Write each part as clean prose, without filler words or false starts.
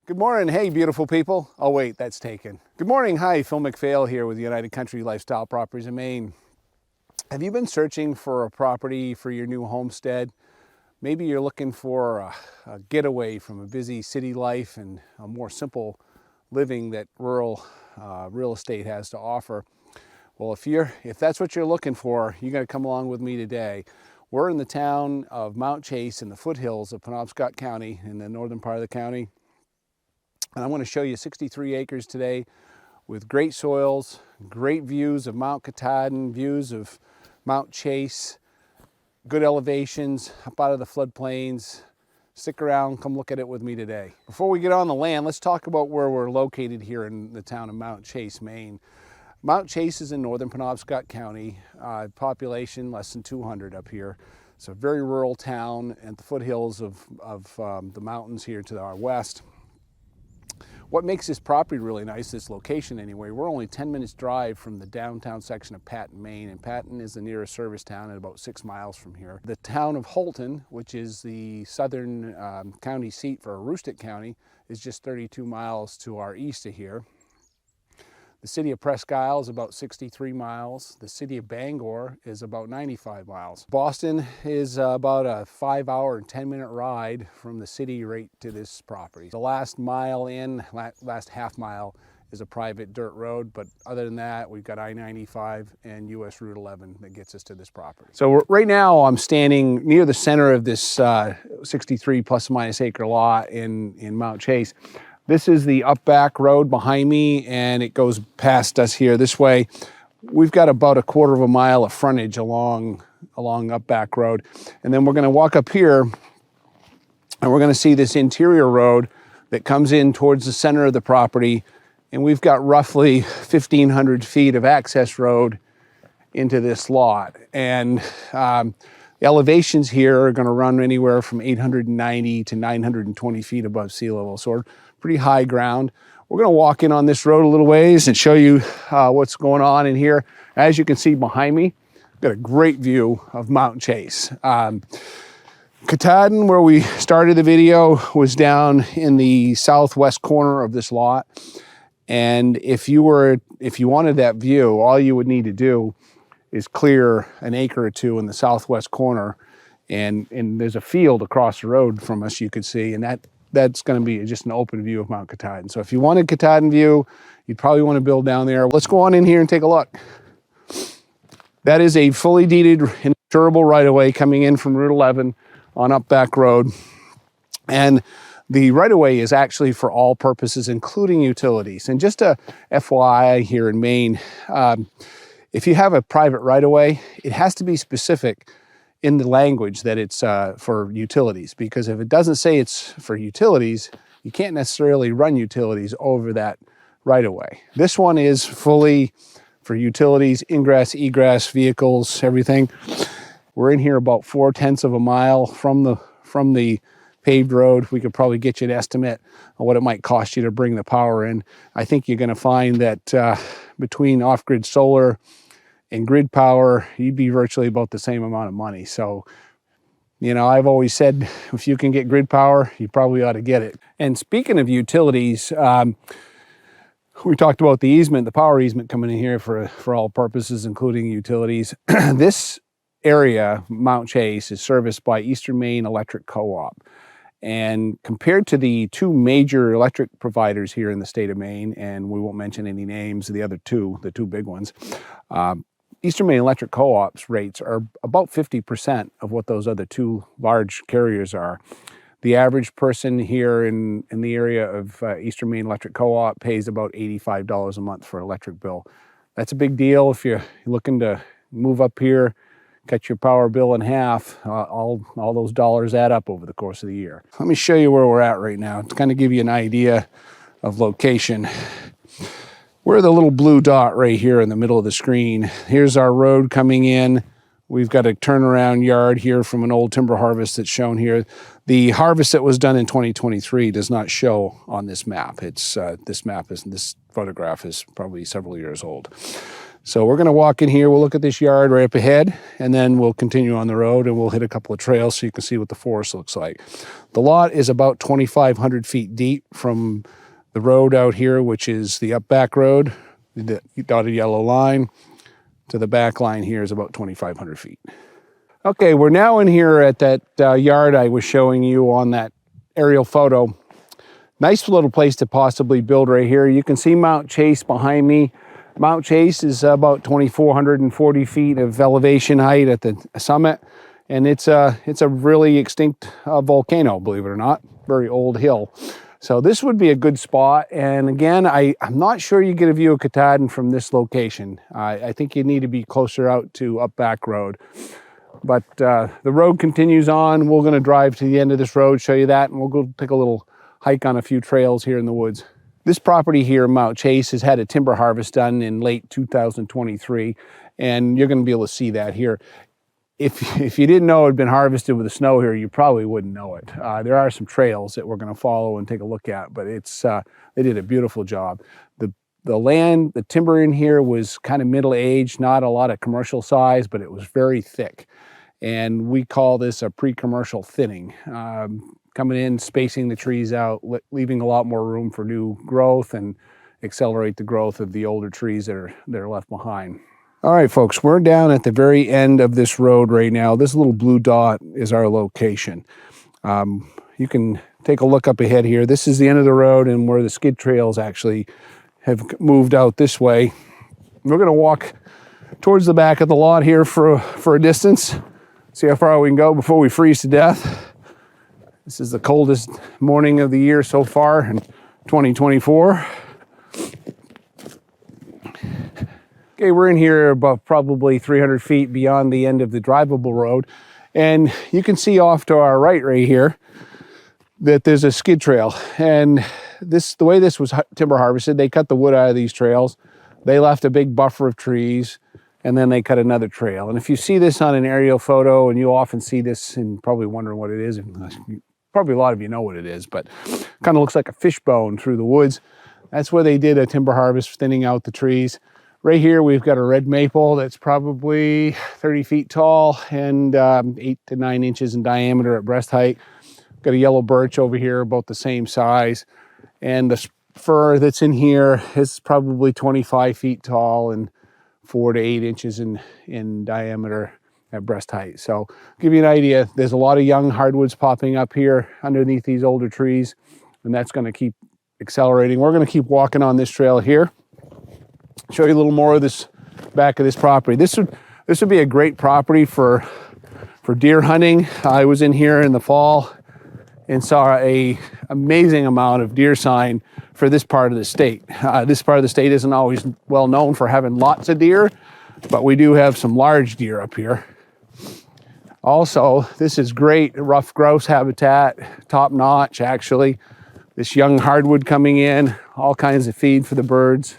Good morning. Hey, beautiful people. Oh, wait, that's taken. Good morning. Hi, Phil McPhail here with United Country Lifestyle Properties in Maine. Have you been searching for a property for your new homestead? Maybe you're looking for a getaway from a busy city life and a more simple living that rural real estate has to offer. Well, if that's what you're looking for, you got to come along with me today. We're in the town of Mount Chase in the foothills of Penobscot County in the northern part of the county. And I want to show you 63 acres today with great soils, great views of Mount Katahdin, views of Mount Chase, good elevations up out of the floodplains. Stick around, come look at it with me today. Before we get on the land, let's talk about where we're located here in the town of Mount Chase, Maine. Mount Chase is in northern Penobscot County, population less than 200 up here. It's a very rural town at the foothills of the mountains here to our west. What makes this property really nice, this location anyway, we're only 10 minutes drive from the downtown section of Patten, Maine, and Patten is the nearest service town at about 6 miles from here. The town of Holton, which is the southern county seat for Aroostook County, is just 32 miles to our east of here. The city of Presque Isle is about 63 miles. The city of Bangor is about 95 miles. Boston is about a 5-hour and 10-minute ride from the city right to this property. The last mile in, last half mile is a private dirt road, but other than that, we've got I-95 and US Route 11 that gets us to this property. So right now I'm standing near the center of this 63 plus or minus acre lot in Mount Chase. This is the up back road behind me, and it goes past us here this way. We've got about 1/4 mile of frontage along up back road. And then we're gonna walk up here and we're gonna see this interior road that comes in towards the center of the property. And we've got roughly 1,500 feet of access road into this lot. And the elevations here are gonna run anywhere from 890 to 920 feet above sea level. So we're pretty high ground. We're gonna walk in on this road a little ways and show you what's going on in here. As you can see behind me, got a great view of Mount Chase. Katahdin, where we started the video, was down in the southwest corner of this lot. And if you wanted that view, all you would need to do is clear an acre or two in the southwest corner, and there's a field across the road from us you could see, and that's going to be just an open view of Mount Katahdin. So if you wanted Katahdin view, you'd probably want to build down there. Let's go on in here and take a look. That is a fully deeded and insurable right-of-way coming in from Route 11 on up back road. And the right-of-way is actually for all purposes, including utilities. And just a FYI here in Maine, if you have a private right-of-way, it has to be specific in the language that it's for utilities, because if it doesn't say it's for utilities, you can't necessarily run utilities over that right away. This one is fully for utilities, ingress, egress, vehicles, everything. We're in here about 4/10 mile from the paved road. We could probably get you an estimate on what it might cost you to bring the power in. I think you're gonna find that between off-grid solar and grid power, you'd be virtually about the same amount of money. So, you know, I've always said, if you can get grid power, you probably ought to get it. And speaking of utilities, we talked about the easement, the power easement coming in here for all purposes, including utilities. This area, Mount Chase, is serviced by Eastern Maine Electric Co-op. And compared to the two major electric providers here in the state of Maine, and we won't mention any names, the two big ones, Eastern Maine Electric Co-op's rates are about 50% of what those other two large carriers are. The average person here in the area of Eastern Maine Electric Co-op pays about $85 a month for an electric bill. That's a big deal if you're looking to move up here, cut your power bill in half. All those dollars add up over the course of the year. Let me show you where we're at right now to kind of give you an idea of location. We're the little blue dot right here in the middle of the screen. Here's our road coming in. We've got a turnaround yard here from an old timber harvest that's shown here. The harvest that was done in 2023 does not show on this map. This photograph is probably several years old. So we're going to walk in here, we'll look at this yard right up ahead, and then we'll continue on the road and we'll hit a couple of trails so you can see what the forest looks like. The lot is about 2,500 feet deep from the road out here, which is the up back road, the dotted yellow line, to the back line here is about 2,500 feet. Okay, we're now in here at that yard I was showing you on that aerial photo. Nice little place to possibly build right here. You can see Mount Chase behind me. Mount Chase is about 2,440 feet of elevation height at the summit, and it's a really extinct volcano, believe it or not, very old hill. So this would be a good spot, and again, I'm not sure you get a view of Katahdin from this location. I think you need to be closer out to Up Back Road. But the road continues on. We're going to drive to the end of this road, show you that, and we'll go take a little hike on a few trails here in the woods. This property here, Mount Chase, has had a timber harvest done in late 2023, and you're going to be able to see that here. If you didn't know it had been harvested with the snow here, you probably wouldn't know it. There are some trails that we're going to follow and take a look at, but they did a beautiful job. The land, the timber in here was kind of middle-aged, not a lot of commercial size, but it was very thick. And we call this a pre-commercial thinning. Coming in, spacing the trees out, leaving a lot more room for new growth and accelerate the growth of the older trees that are left behind. All right, folks, we're down at the very end of this road right now. This little blue dot is our location. You can take a look up ahead here. This is the end of the road and where the skid trails actually have moved out this way. We're going to walk towards the back of the lot here for a distance, see how far we can go before we freeze to death. This is the coldest morning of the year so far in 2024. Okay, we're in here about probably 300 feet beyond the end of the drivable road. And you can see off to our right here that there's a skid trail. And the way this was timber harvested, they cut the wood out of these trails. They left a big buffer of trees, and then they cut another trail. And if you see this on an aerial photo, and you often see this and probably wondering what it is, probably a lot of you know what it is, but kind of looks like a fishbone through the woods. That's where they did a timber harvest, thinning out the trees. Right here, we've got a red maple that's probably 30 feet tall and 8 to 9 inches in diameter at breast height. Got a yellow birch over here, about the same size. And the fir that's in here is probably 25 feet tall and 4 to 8 inches in diameter at breast height. So give you an idea, there's a lot of young hardwoods popping up here underneath these older trees, and that's going to keep accelerating. We're going to keep walking on this trail here. Show you a little more of this back of this property. This would be a great property for deer hunting. I was in here in the fall and saw a amazing amount of deer sign for this part of the state. This part of the state isn't always well known for having lots of deer, but we do have some large deer up here. Also, this is great rough grouse habitat, top notch actually. This young hardwood coming in, all kinds of feed for the birds.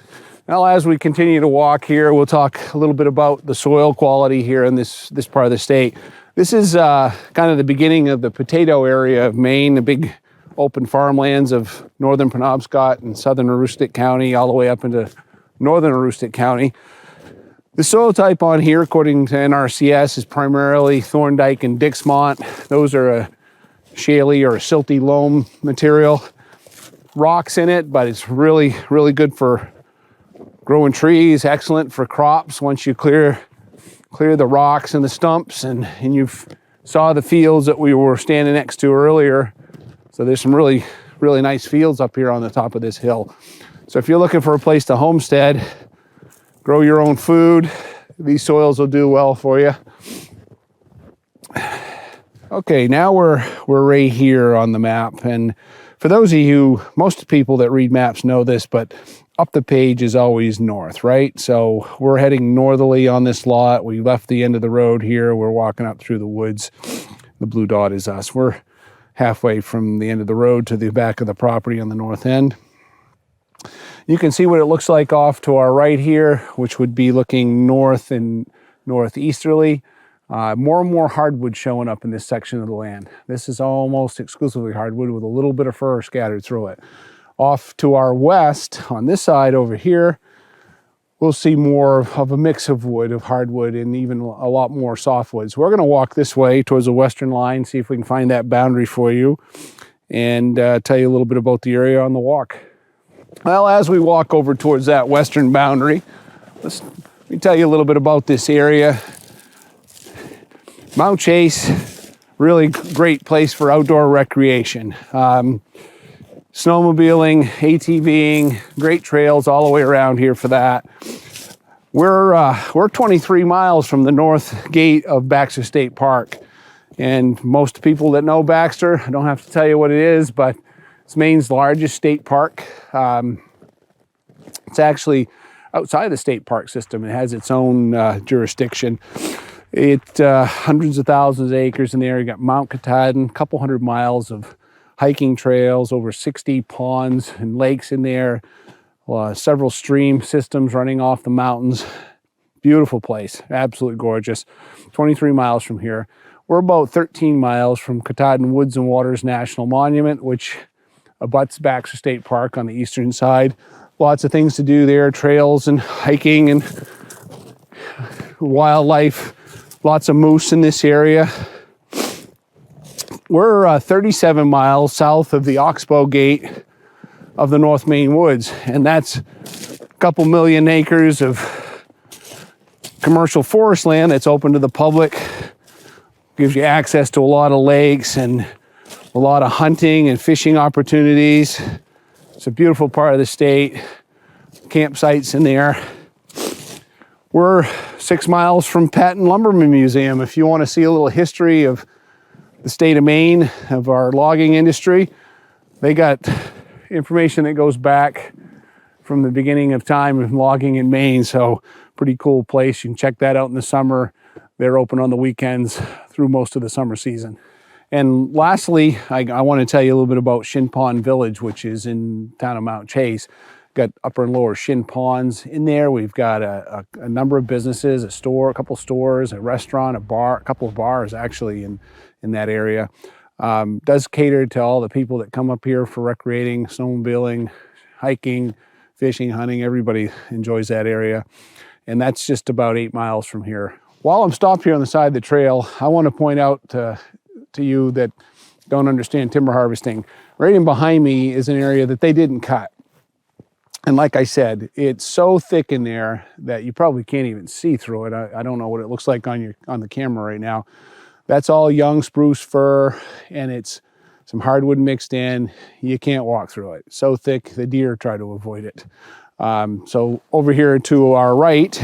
Now, as we continue to walk here, we'll talk a little bit about the soil quality here in this part of the state. This is kind of the beginning of the potato area of Maine, the big open farmlands of northern Penobscot and southern Aroostook County, all the way up into northern Aroostook County. The soil type on here, according to NRCS, is primarily Thorndike and Dixmont. Those are a shaly or a silty loam material. Rocks in it, but it's really, really good for growing trees, excellent for crops once you clear the rocks and the stumps, and you saw the fields that we were standing next to earlier. So there's some really, really nice fields up here on the top of this hill. So if you're looking for a place to homestead, grow your own food, these soils will do well for you. Okay, now we're right here on the map, and for those of you, most people that read maps know this, but up the page is always north, right? So we're heading northerly on this lot. We left the end of the road here. We're walking up through the woods. The blue dot is us. We're halfway from the end of the road to the back of the property on the north end. You can see what it looks like off to our right here, which would be looking north and northeasterly. More and more hardwood showing up in this section of the land. This is almost exclusively hardwood with a little bit of fir scattered through it. Off to our west, on this side over here, we'll see more of a mix of wood, of hardwood, and even a lot more softwood. So we're going to walk this way towards the western line, see if we can find that boundary for you, and tell you a little bit about the area on the walk. Well, as we walk over towards that western boundary, let me tell you a little bit about this area. Mount Chase, really great place for outdoor recreation. Snowmobiling, ATVing, great trails all the way around here for that. We're 23 miles from the north gate of Baxter State Park. And most people that know Baxter, I don't have to tell you what it is, but it's Maine's largest state park. It's actually outside the state park system. It has its own jurisdiction. It hundreds of thousands of acres in there. You got Mount Katahdin, a couple hundred miles of hiking trails, over 60 ponds and lakes in there, several stream systems running off the mountains. Beautiful place, absolutely gorgeous. 23 miles from here. We're about 13 miles from Katahdin Woods and Waters National Monument, which abuts Baxter State Park on the eastern side. Lots of things to do there, trails and hiking and wildlife. Lots of moose in this area. We're 37 miles south of the Oxbow Gate of the North Maine Woods, and that's a couple million acres of commercial forest land that's open to the public. Gives you access to a lot of lakes and a lot of hunting and fishing opportunities. It's a beautiful part of the state. Campsites in there. We're 6 miles from Patten Lumberman Museum. If you want to see a little history of the state of Maine, of our logging industry, they got information that goes back from the beginning of time of logging in Maine. So pretty cool place. You can check that out in the summer. They're open on the weekends through most of the summer season. And lastly, I want to tell you a little bit about Shin Pond Village, which is in town of Mount Chase. Got upper and lower Shin Ponds in there. We've got a number of businesses, a store, a couple stores, a restaurant, a bar, a couple of bars actually in that area. Does cater to all the people that come up here for recreating, snowmobiling, hiking, fishing, hunting. Everybody enjoys that area. And that's just about 8 miles from here. While I'm stopped here on the side of the trail, I want to point out to you that don't understand timber harvesting. Right in behind me is an area that they didn't cut. And like I said, it's so thick in there that you probably can't even see through it. I don't know what it looks like on the camera right now. That's all young spruce fir, and it's some hardwood mixed in. You can't walk through it. So thick, the deer try to avoid it. So over here to our right,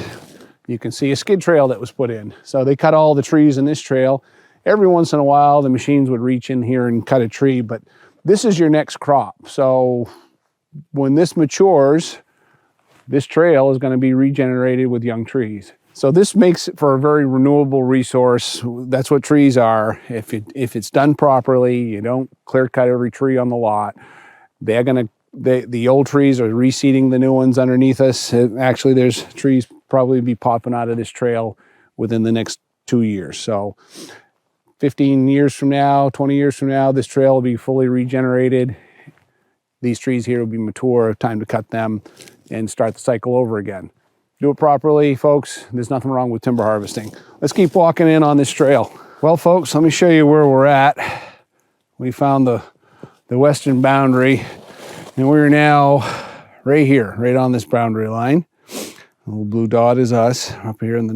you can see a skid trail that was put in. So they cut all the trees in this trail. Every once in a while, the machines would reach in here and cut a tree, but this is your next crop. So when this matures, this trail is going to be regenerated with young trees. So this makes it for a very renewable resource. That's what trees are. If it's done properly, you don't clear cut every tree on the lot. The old trees are reseeding the new ones underneath us. Actually, there's trees probably be popping out of this trail within the next 2 years. So 15 years from now, 20 years from now, this trail will be fully regenerated. These trees here will be mature, time to cut them and start the cycle over again. Do it properly, folks. There's nothing wrong with timber harvesting. Let's keep walking in on this trail. Well, folks, let me show you where we're at. We found the western boundary, and we're now right here, right on this boundary line. The little blue dot is us up here in the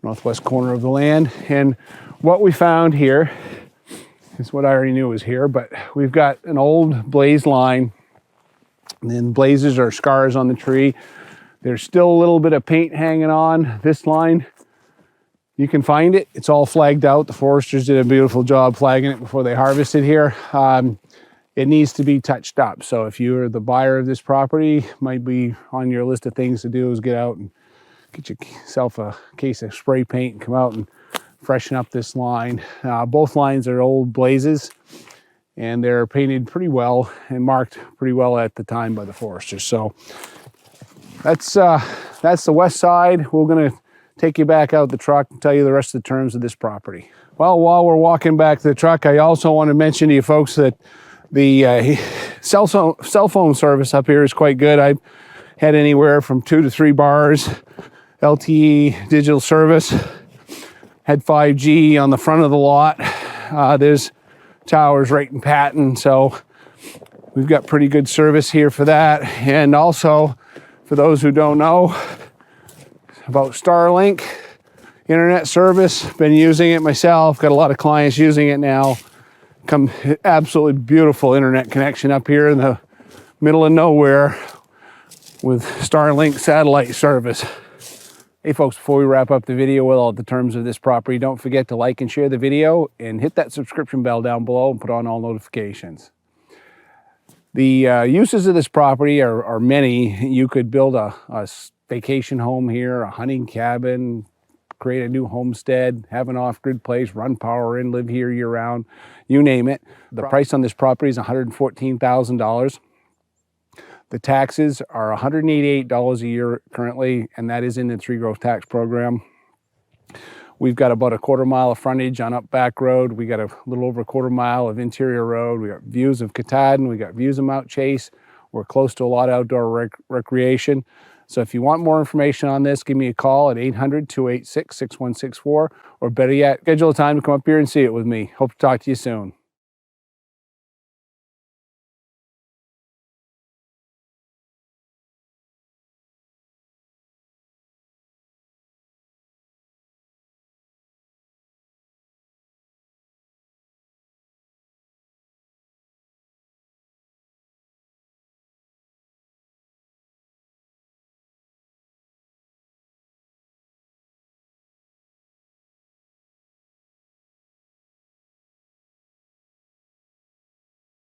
northwest corner of the land. And what we found here is what I already knew was here, but we've got an old blaze line, and then blazes are scars on the tree. There's still a little bit of paint hanging on this line. You can find it. It's all flagged out. The foresters did a beautiful job flagging it before they harvested here. It needs to be touched up. So if you're the buyer of this property, might be on your list of things to do is get out and get yourself a case of spray paint and come out and freshen up this line. Both lines are old blazes, and they're painted pretty well and marked pretty well at the time by the foresters. So that's the west side. We're gonna take you back out the truck and tell you the rest of the terms of this property. Well, while we're walking back to the truck, I also want to mention to you folks that the cell phone service up here is quite good. Had anywhere from 2 to 3 bars, LTE digital service. Had 5G on the front of the lot. There's towers right in Patten, so we've got pretty good service here for that. And also, for those who don't know about Starlink internet service, been using it myself, got a lot of clients using it now. Absolutely beautiful internet connection up here in the middle of nowhere with Starlink satellite service. Hey folks, before we wrap up the video with all the terms of this property, don't forget to like and share the video and hit that subscription bell down below and put on all notifications. The uses of this property are many. You could build a vacation home here, a hunting cabin, create a new homestead, have an off-grid place, run power in, live here year-round, you name it. The price on this property is $114,000. The taxes are $188 a year currently, and that is in the tree growth tax program. We've got about a quarter mile of frontage on Up Back Road. We got a little over a quarter mile of interior road. We got views of Katahdin. We got views of Mount Chase. We're close to a lot of outdoor recreation. So if you want more information on this, give me a call at 800-286-6164, or better yet, schedule a time to come up here and see it with me. Hope to talk to you soon.